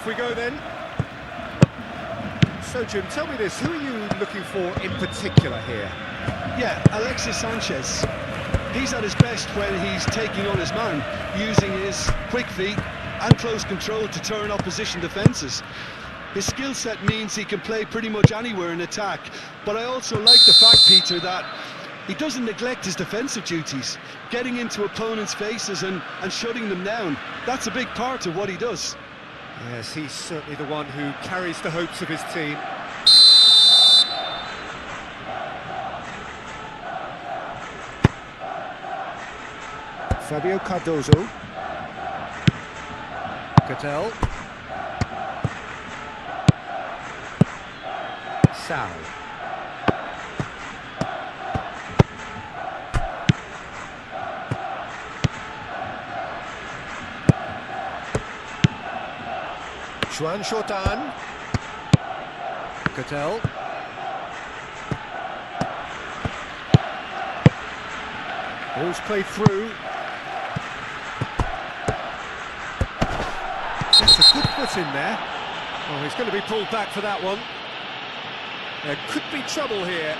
Off we go then. So Jim, tell me this, who are you looking for in particular here? Yeah, Alexis Sanchez. He's at his best when he's taking on his man, using his quick feet and close control to turn opposition defences. His skill set means he can play pretty much anywhere in attack, but I also like the fact, Peter, that he doesn't neglect his defensive duties, getting into opponents' faces and shutting them down. That's a big part of what he does. Yes, he's certainly the one who carries the hopes of his team. Fabio Cardozo. Cattell. Sal. Juan Jordan. Cattell. Ball's played through. That's a good foot in there. Oh, he's going to be pulled back for that one. There could be trouble here.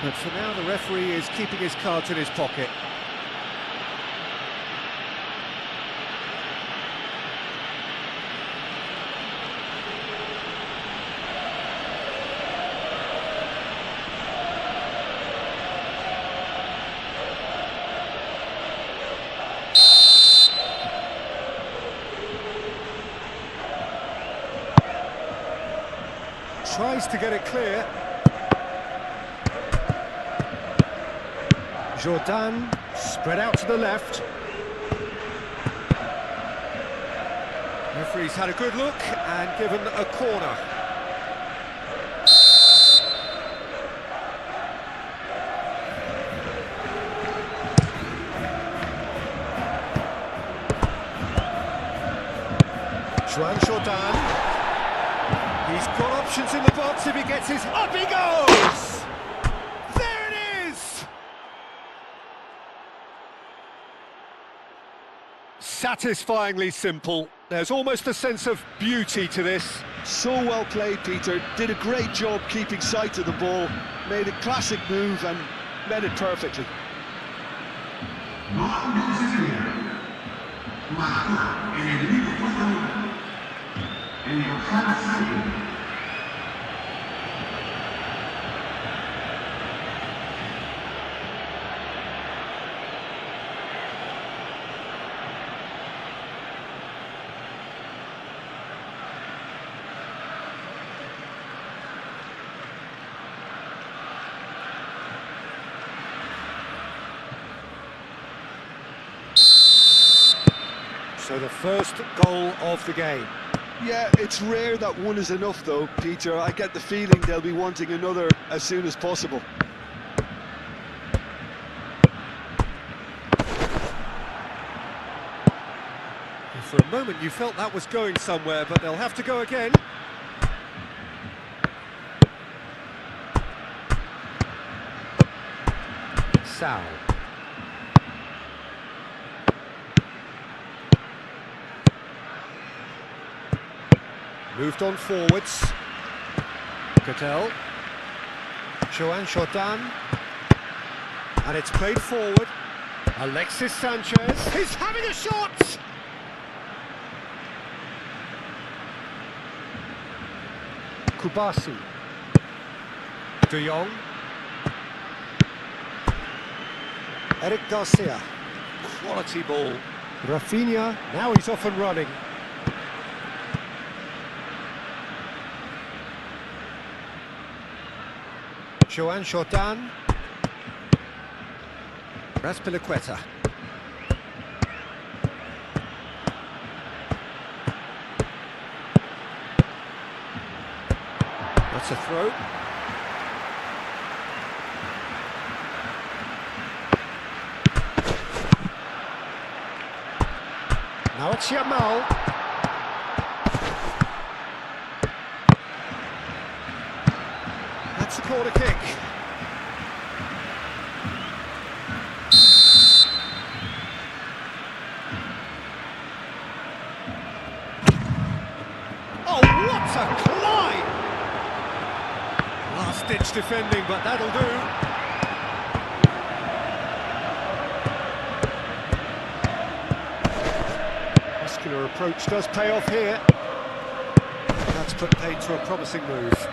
But for now, the referee is keeping his cards in his pocket. Tries to get it clear. Jordan, Spread out to the left. Referee's had a good look and given a corner. Juan Jordan. He's got options in the box if he gets his... Up he goes! There it is! Satisfyingly simple. There's almost a sense of beauty to this. So well played, Peter. Did a great job keeping sight of the ball. Made a classic move and met it perfectly. So the first goal of the game. Yeah, it's rare that one is enough though, Peter. I get the feeling they'll be wanting another as soon as possible. For a moment you felt that was going somewhere, but they'll have to go again. Sal. Moved on forwards. Cattell. Juan Jordan. And it's played forward. Alexis Sanchez. He's having a shot! Kubasi. De Jong. Eric Garcia. Quality ball. Rafinha. Now he's off and running. Juan Jordan. Raspilicueta. That's a throw. Now it's Yamal. That's a corner kick. What a climb! Last-ditch defending, but that'll do. Muscular approach does pay off here. That's put paid to a promising move.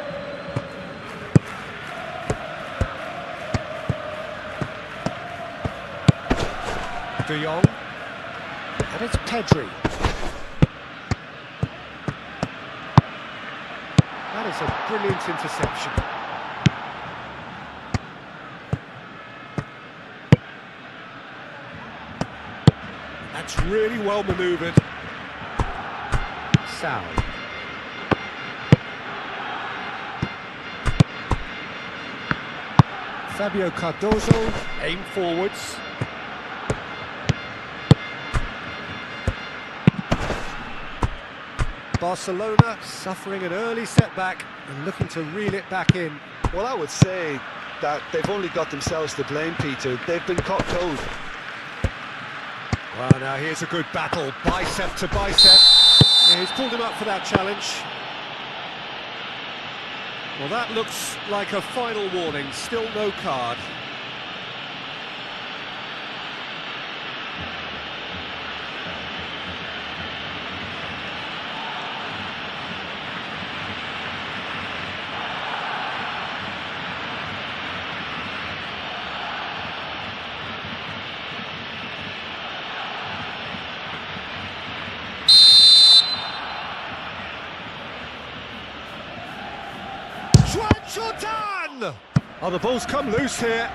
De Jong, and it's Pedri. That is a brilliant interception. That's really well manoeuvred. Sal. Fabio Cardozo, aim forwards. Barcelona suffering an early setback and looking to reel it back in. Well, I would say that they've only got themselves to blame, Peter. They've been caught cold. Well, now here's a good battle, bicep to bicep. Yeah, he's pulled him up for that challenge. Well, that looks like a final warning, still no card. Jordan! Oh, the ball's come loose here.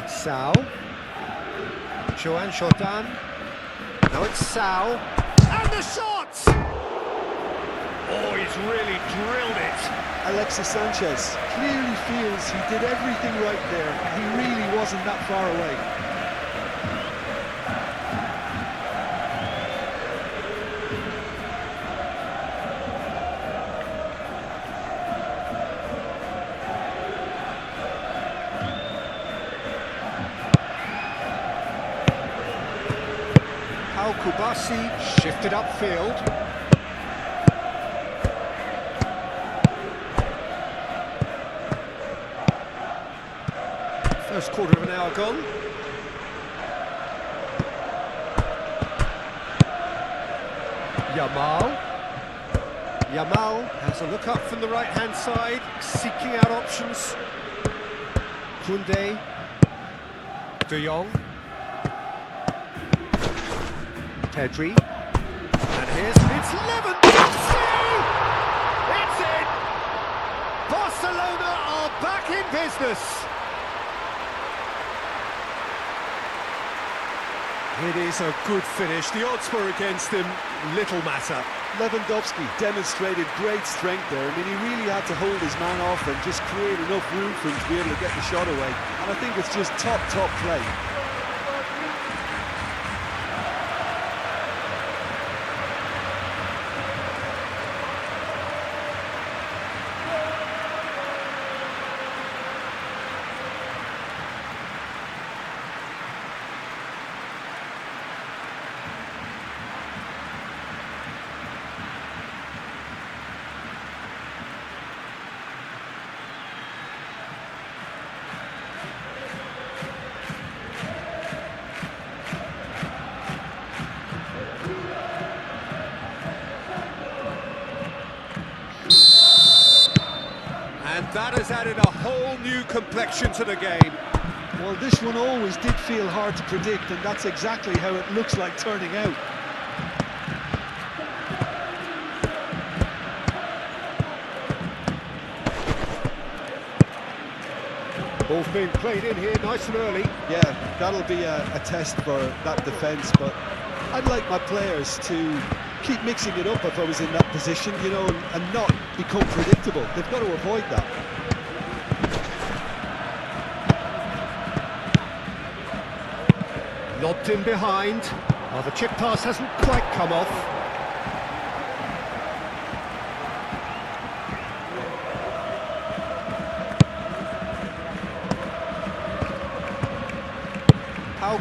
Sao. Joan Jordan. Now it's Sao. And the shot! Oh, he's really drilled it. Alexis Sanchez clearly feels he did everything right there. He really wasn't that far away. Kubasi shifted upfield. First quarter of an hour gone. Yamal has a look up from the right-hand side, seeking out options. Koundé. De Jong. Pedri, and it's Lewandowski! It's in! Barcelona are back in business! It is a good finish. The odds were against him, little matter. Lewandowski demonstrated great strength there. I mean, he really had to hold his man off and just create enough room for him to be able to get the shot away. And I think it's just top play. And that has added a whole new complexion to the game. Well, this one always did feel hard to predict, and that's exactly how it looks like turning out. Ball's being played in here nice and early. Yeah, that'll be a test for that defence, but I'd like my players to keep mixing it up if I was in that position, you know, and not become predictable. They've got to avoid that. Lobbed in behind. Oh, the chip pass hasn't quite come off.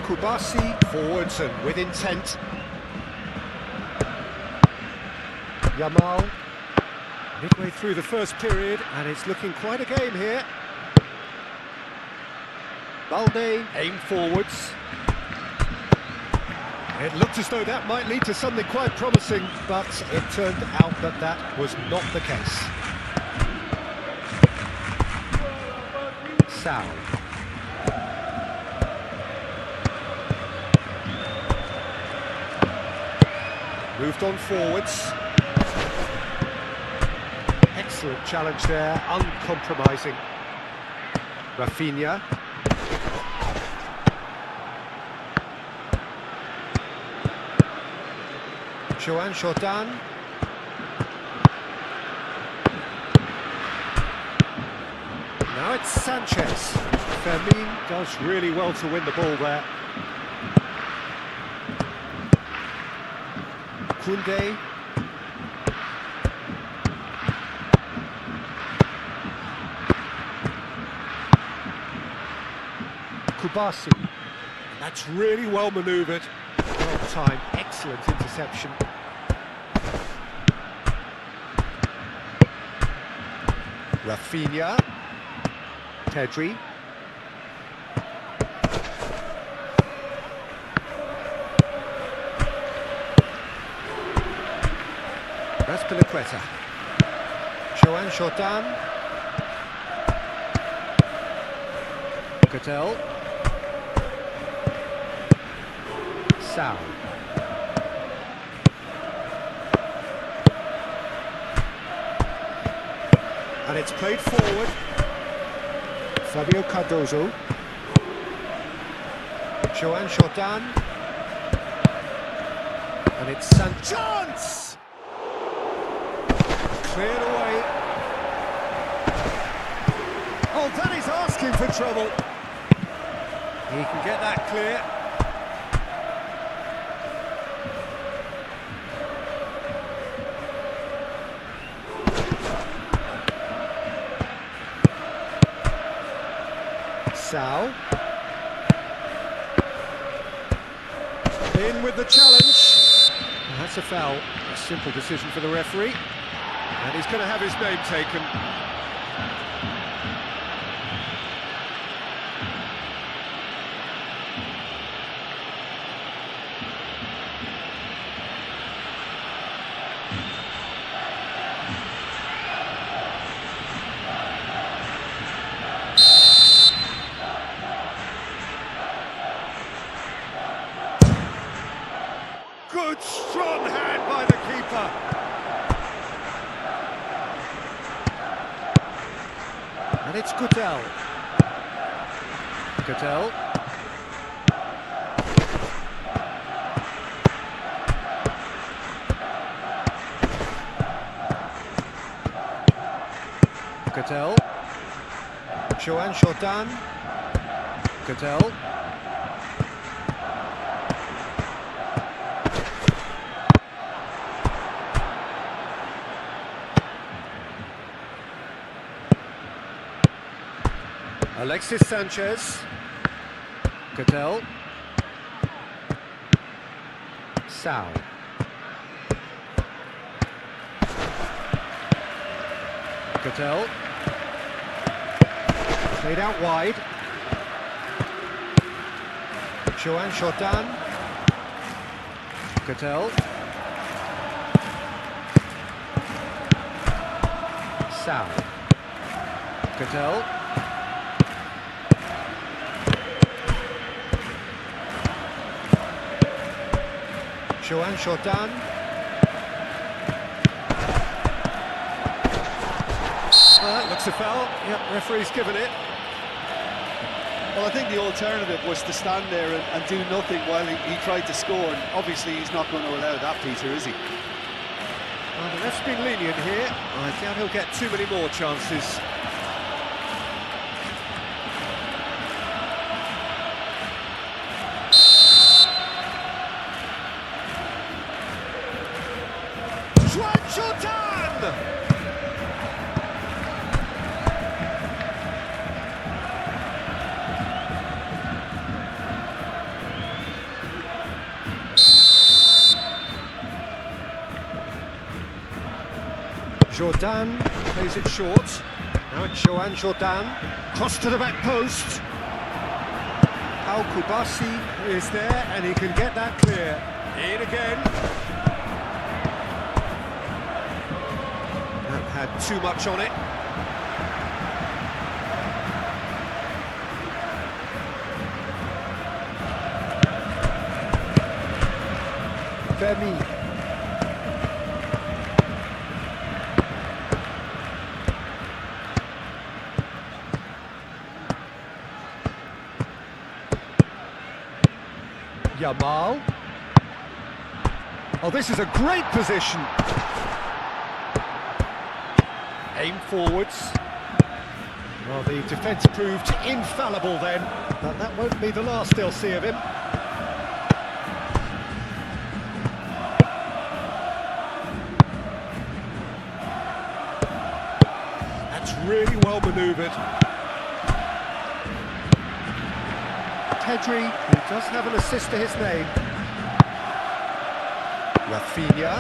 Kubasi forwards and with intent. Yamal. Midway through the first period, and it's looking quite a game here. Balde. Aim forwards. It looked as though that might lead to something quite promising, but it turned out that that was not the case. Sal. Moved on forwards. Excellent challenge there, uncompromising. Rafinha. Joan Jordan. Now it's Sanchez. Fermin does really well to win the ball there. Koundé. Kubasi. That's really well manoeuvred. Well timed, excellent interception. Rafinha. Pedri. Raspilicueta. Joan Jordan. Cattell. Sal. And it's played forward. Fabio Cardozo. Joan Jordan. And it's Chance! Cleared away. Oh, that is asking for trouble. He can get that clear. Sal. In with the challenge. And that's a foul. A simple decision for the referee. And he's going to have his name taken. Good, strong hand by the keeper. And it's Cattell. Cattell. Cattell. Joan Jordan. Cattell. Alexis Sanchez. Cattell. Sal. Cattell. Played out wide. Joan Jordan. Cattell. Sal. Cattell. Joan Jordan. That looks a foul. Yep, referee's given it. Well, I think the alternative was to stand there and do nothing while he tried to score, and obviously he's not going to allow that, Peter, is he? Well, the ref's been lenient here. I doubt he'll get too many more chances. Jordan! Jordan. Plays it short. Now it's Joan Jordan. Cross to the back post. Al Kubasi. Is there, and he can get that clear. In again. That had too much on it. Femi. Yamal. Oh, this is a great position. Aim forwards. Well, the defence proved infallible then, but that won't be the last they'll see of him. That's really well manoeuvred. Pedri, who does have an assist to his name. Rafinha.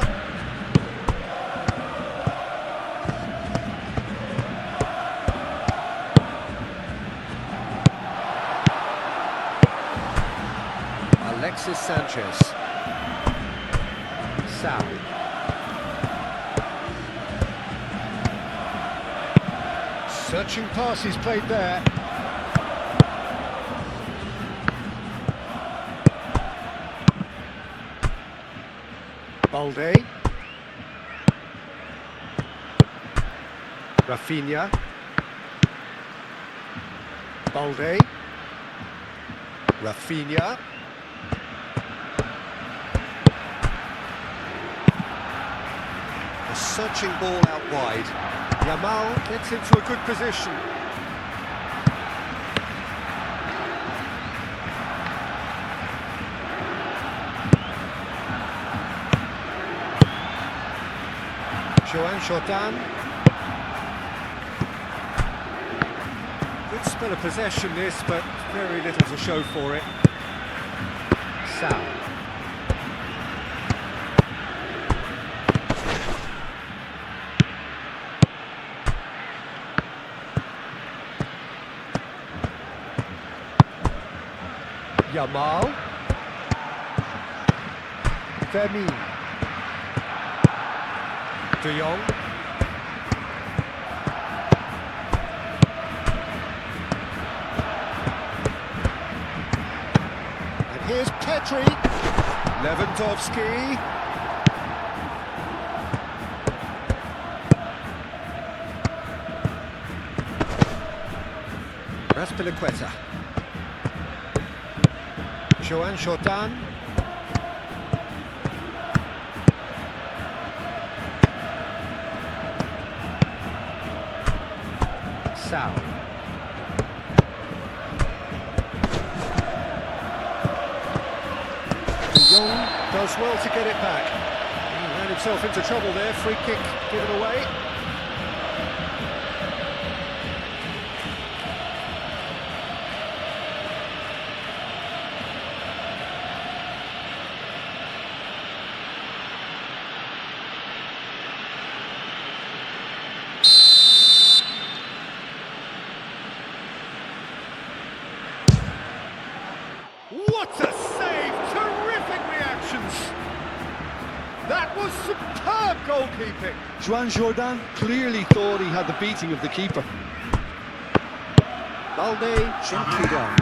Alexis Sanchez. Sal. Searching pass he's played there. Balde. Rafinha. Balde. Rafinha. A searching ball out wide. Yamal gets into a good position. Joan Jordan. Good spell of possession this, but very little to show for it. Sal. Yamal. Femi. De Jong. And here's Pedri. Lewandowski. Raspilicueta. Joan Jordan. Sal. De Jong does well to get it back. He ran himself into trouble there. Free kick given away. What a save! Terrific reactions! That was superb goalkeeping! Joan Jordan clearly thought he had the beating of the keeper. Balde gently done.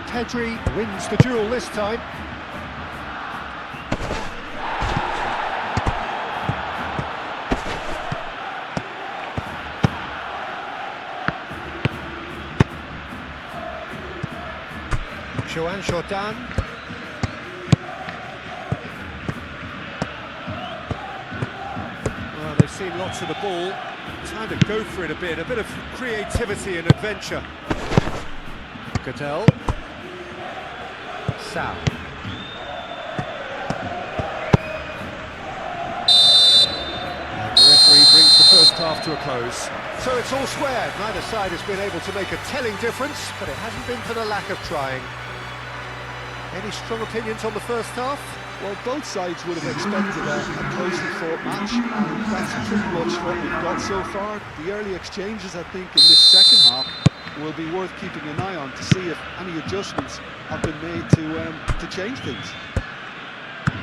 Pedri wins the duel this time. Joan Jordan. Well, they've seen lots of the ball. Time to go for it a bit of creativity and adventure. Cattell. Sal. And the referee brings the first half to a close. So it's all square. Neither side has been able to make a telling difference, but it hasn't been for the lack of trying. Any strong opinions on the first half? Well, both sides would have expected a closely fought match, and that's pretty much what we've got so far. The early exchanges, I think, in this second half will be worth keeping an eye on to see if any adjustments have been made to change things.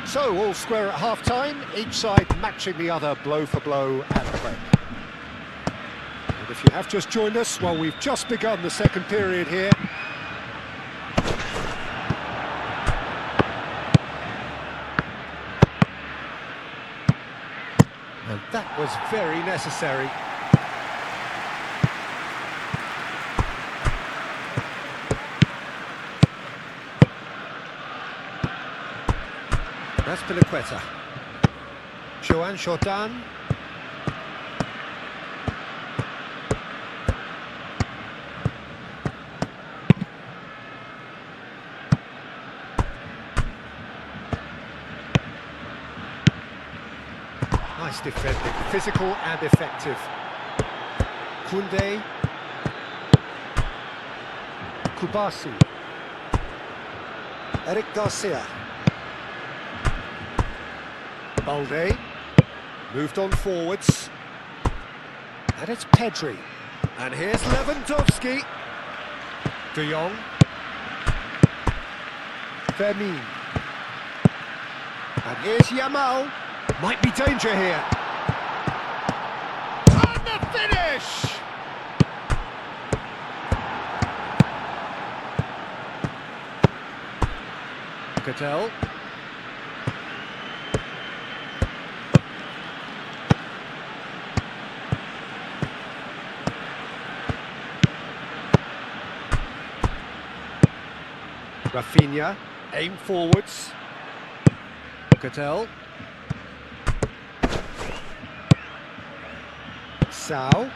So, all square at half-time, each side matching the other blow for blow at the break. And if you have just joined us, well, we've just begun the second period here. And that was very necessary. That's Piliqueta. Joan Jordan. Nice defending, physical and effective. Koundé. Kubasi. Eric Garcia. Balde. Moved on forwards. And it's Pedri. And here's Lewandowski. De Jong. Vermin. And here's Yamal. Might be danger here. And the finish! Cattell. Rafinha, aim forwards. Cattell. Sao.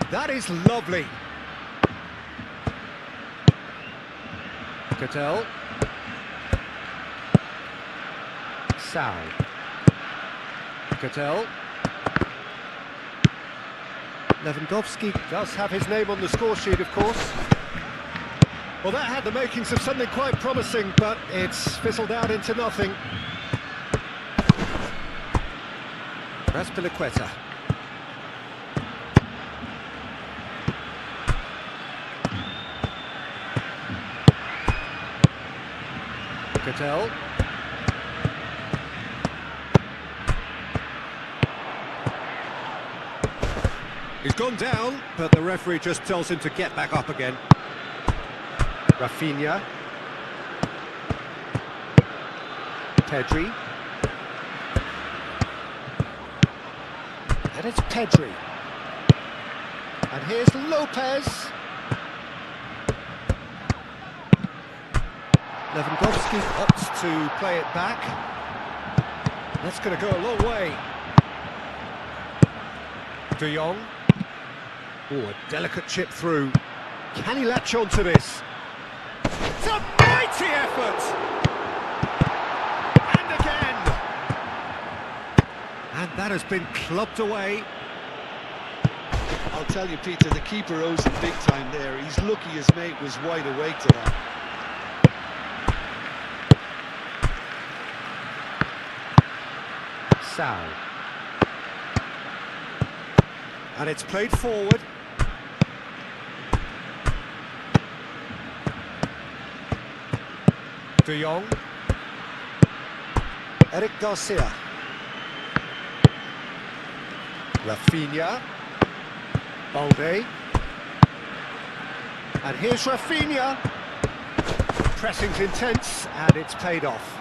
That is lovely. Cattell. Sao. Cattell. Lewandowski does have his name on the score sheet, of course. Well, that had the makings of something quite promising, but it's fizzled out into nothing. That's Piliqueta. Cattell. He's gone down, but the referee just tells him to get back up again. Rafinha. Pedri. And it's Pedri. And here's Lopez. Lewandowski opts to play it back. That's going to go a long way. De Jong. Oh, a delicate chip through. Can he latch on to this? It's a mighty effort! And again! And that has been clubbed away. I'll tell you, Peter, the keeper owes him big time there. He's lucky his mate was wide awake to that. Sao. And it's played forward. De Jong. Eric Garcia. Rafinha. Balde. And here's Rafinha. Pressing's intense, and it's paid off.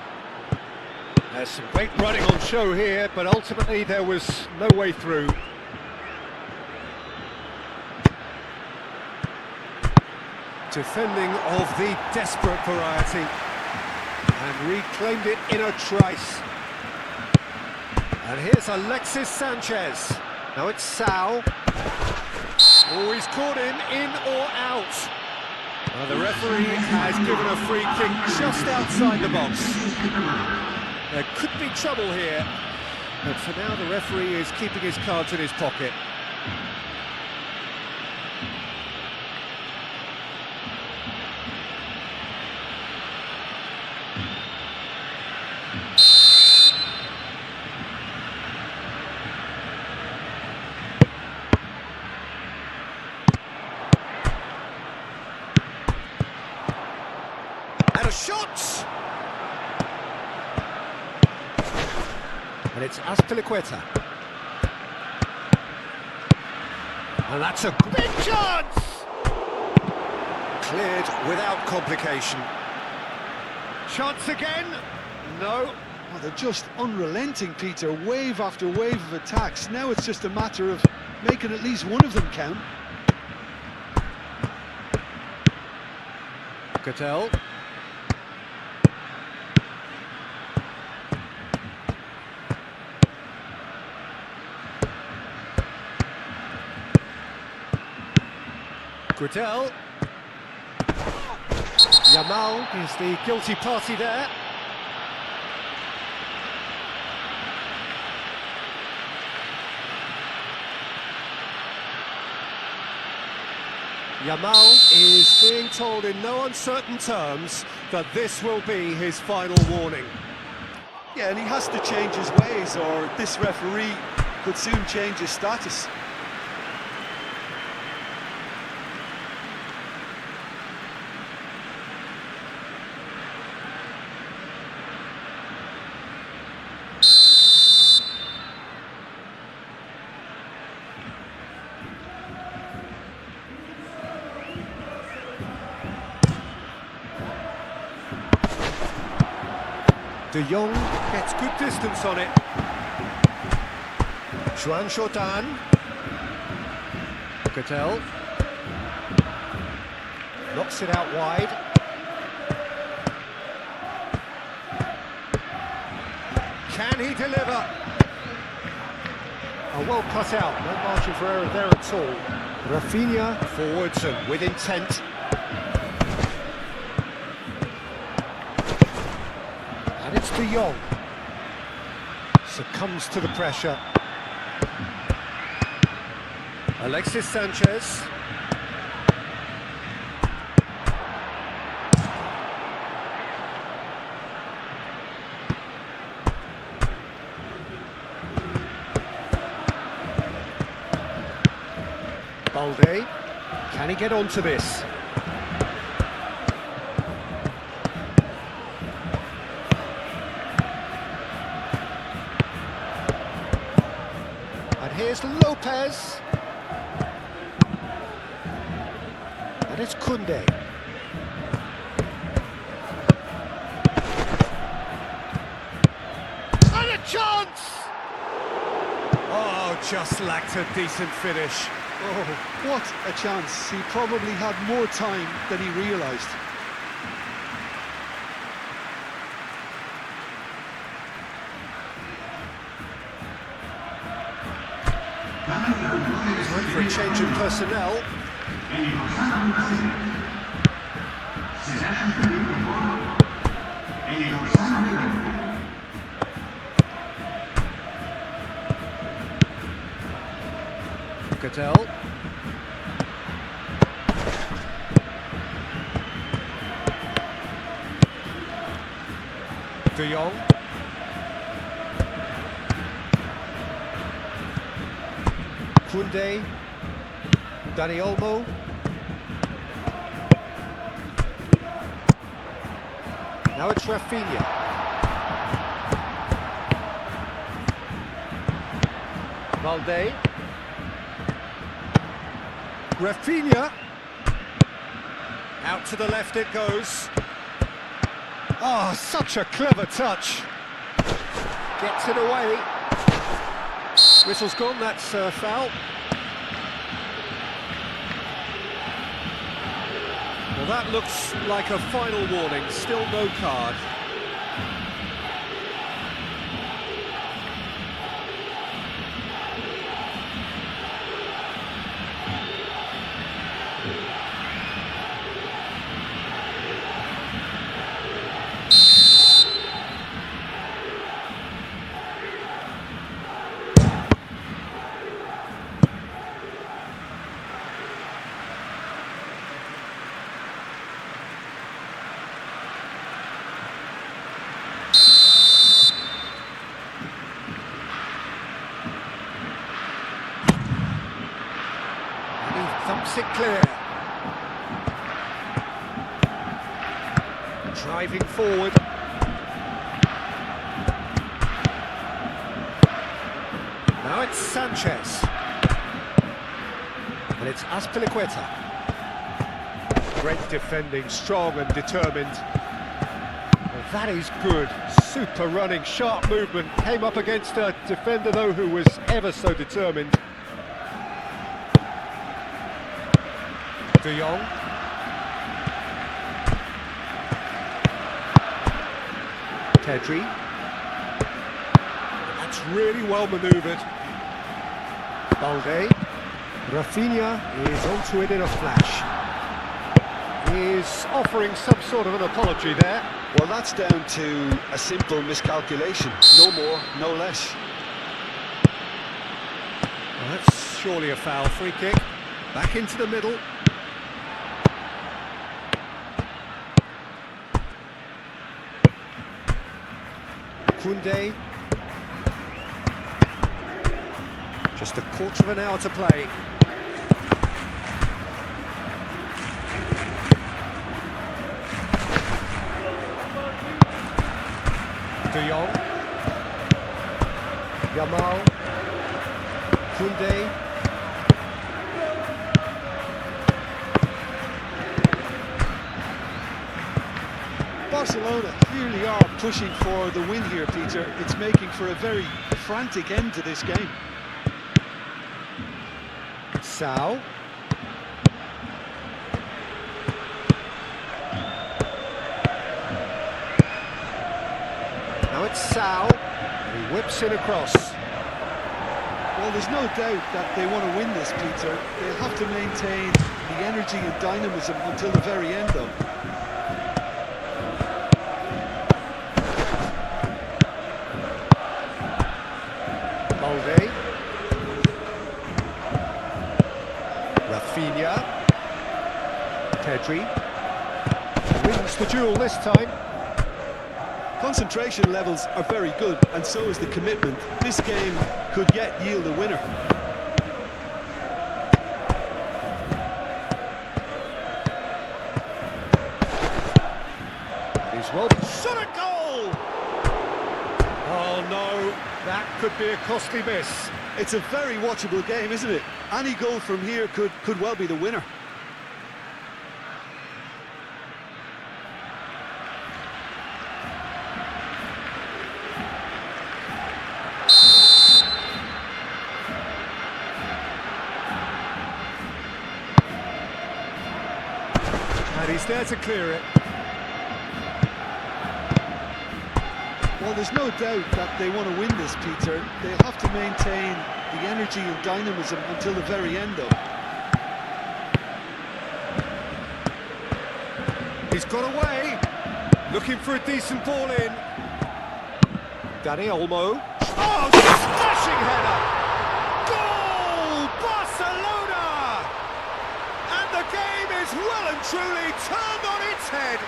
There's some great running on show here, but ultimately there was no way through. Defending of the desperate variety. And reclaimed it in a trice. And here's Alexis Sanchez. Now it's Sao. Oh, he's caught him in or out. Well, the referee has given a free kick just outside the box. There could be trouble here, but for now the referee is keeping his cards in his pocket. shot! And it's Azpilicueta. And that's a Big chance! cleared without complication. Chance again? No. Oh, they're just unrelenting, Peter. Wave after wave of attacks. Now it's just a matter of making at least one of them count. Cattell. Cattell. Yamal is the guilty party there. Yamal is being told in no uncertain terms that this will be his final warning. Yeah, and he has to change his ways, or this referee could soon change his status. De Jong gets good distance on it. Juan Jordan. Cattell. Knocks it out wide. Can he deliver? Oh, well cut out. No margin for error there at all. Rafinha forwards and with intent. And it's De Jong. Succumbs to the pressure. Alexis Sanchez. Balde. Can he get onto this? And here's Lopez. And it's Koundé. And a chance! Oh, just lacked a decent finish. Oh, what a chance. He probably had more time than he realised. Time for a change in personnel. Cattell. De Jong. Koundé. Dani Olmo. Now it's Rafinha. Balde. Rafinha. Out to the left it goes. Oh, such a clever touch. Gets it away. Whistle's gone, that's a foul. Well, that looks like a final warning, still no card. Thumps it clear. Driving forward. Now it's Sanchez. And it's Azpilicueta. Great defending, strong and determined. Well, that is good. Super running, sharp movement. Came up against a defender, though, who was ever so determined. De Jong. Pedri. That's really well manoeuvred. Balde. Rafinha is onto it in a flash. He's offering some sort of an apology there. Well, that's down to a simple miscalculation. No more, no less. Well, that's surely a foul. Free kick. Back into the middle. Koundé. Just a quarter of an hour to play. De Jong. Yamal. Koundé. Barcelona clearly are pushing for the win here, Peter. It's making for a very frantic end to this game. Sao. Now it's Sao. He whips it across. Well, there's no doubt that they want to win this, Peter. They'll have to maintain the energy and dynamism until the very end, though. Balde. Rafinha. Pedri. Wins the duel this time. Concentration levels are very good, and so is the commitment. This game could yet yield a winner. He's well shot a goal! Oh no, that could be a costly miss. It's a very watchable game, isn't it? Any goal from here could well be the winner. And he's there to clear it. Well, there's no doubt that they want to win this, Peter. They'll have to maintain the energy and dynamism until the very end, though. He's got away. Looking for a decent ball in. Dani Olmo. Oh, smashing header! Goal! Barcelona! And the game is well and truly turned on its head.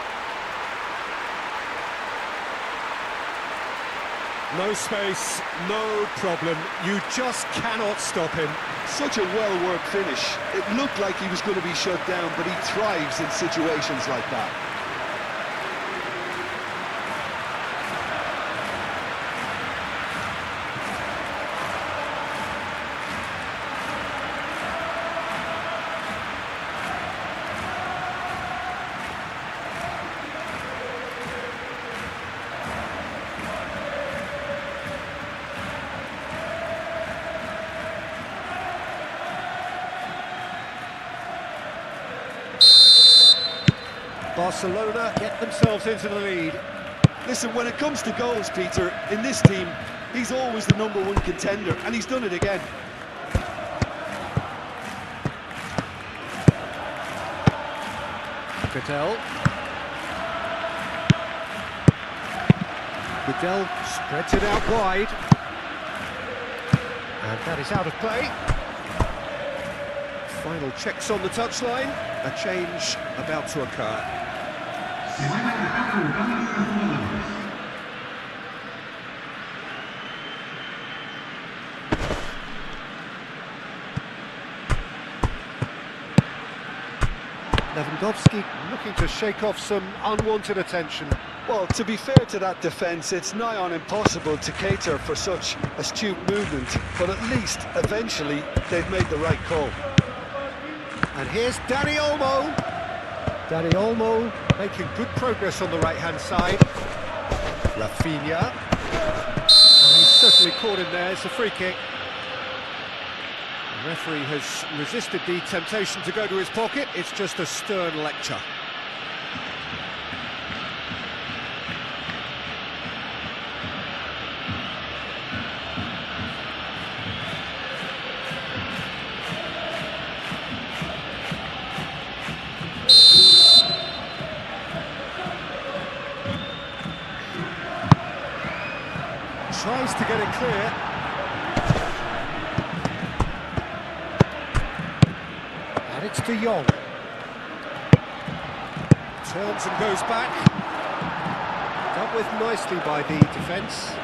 No space, no problem. You just cannot stop him. Such a well-worked finish. It looked like he was going to be shut down, but he thrives in situations like that. Barcelona get themselves into the lead. Listen, when it comes to goals, Peter, in this team, he's always the #1 contender, and he's done it again. Vidal. Vidal spreads it out wide. And that is out of play. Final checks on the touchline. A change about to occur. Lewandowski looking to shake off some unwanted attention. Well, to be fair to that defence, it's nigh on impossible to cater for such astute movement, but at least, eventually, they've made the right call. And here's Dani Olmo. Dani Olmo making good progress on the right-hand side. Rafinha. And he's certainly caught him there, it's a free kick. The referee has resisted the temptation to go to his pocket, it's just a stern lecture. Tries to get it clear. And it's De Jong. Turns and goes back. Dealt with nicely by the defence.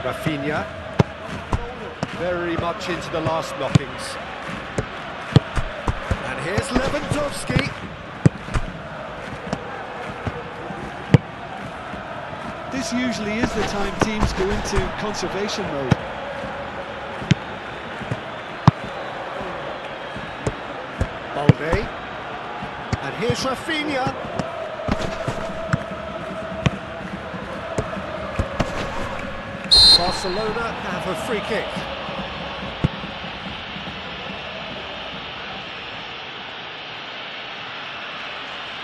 Rafinha. Very much into the last knockings. And here's Lewandowski. This usually is the time teams go into conservation mode. Balde. And here's Rafinha. Barcelona have a free kick.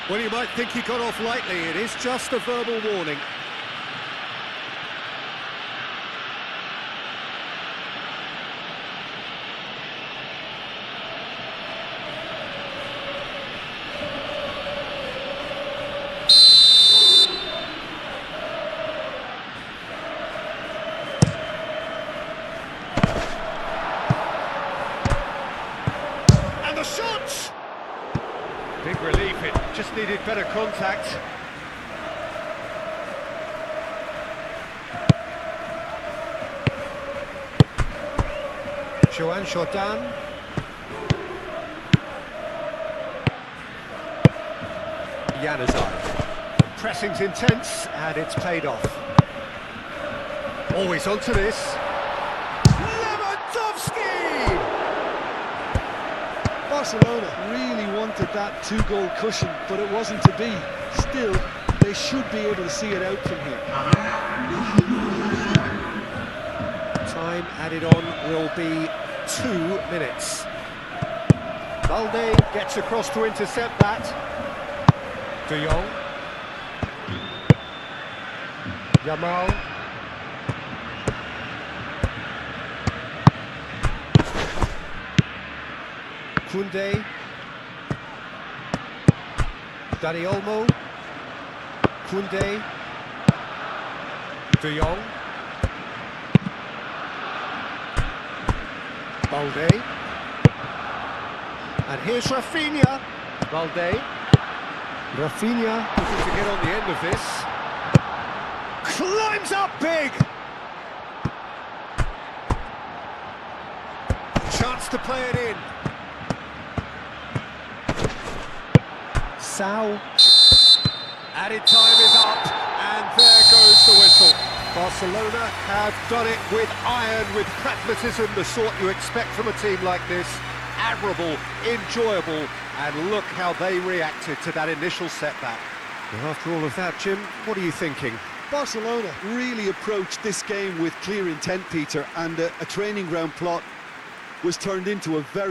Well, you might think he got off lightly, it is just a verbal warning. Shot! Big relief, it just needed better contact. Joan Jordan. Januzaj. Pressing's intense and it's paid off. Always onto this. Barcelona really wanted that two-goal cushion, but it wasn't to be. Still, they should be able to see it out from here. Time added on will be 2 minutes. Balde gets across to intercept that. De Jong. Yamal. Koundé. Dani Olmo. Koundé. De Jong. Balde. And here's Rafinha. Balde. Rafinha looking to get on the end of this. Climbs up big. Chance to play it in. Sau. Added time is up, and there goes the whistle. Barcelona have done it with iron, with pragmatism, the sort you expect from a team like this. Admirable, enjoyable, and look how they reacted to that initial setback. Well, after all of that, Jim, what are you thinking? Barcelona really approached this game with clear intent, Peter, and a training ground plot was turned into a very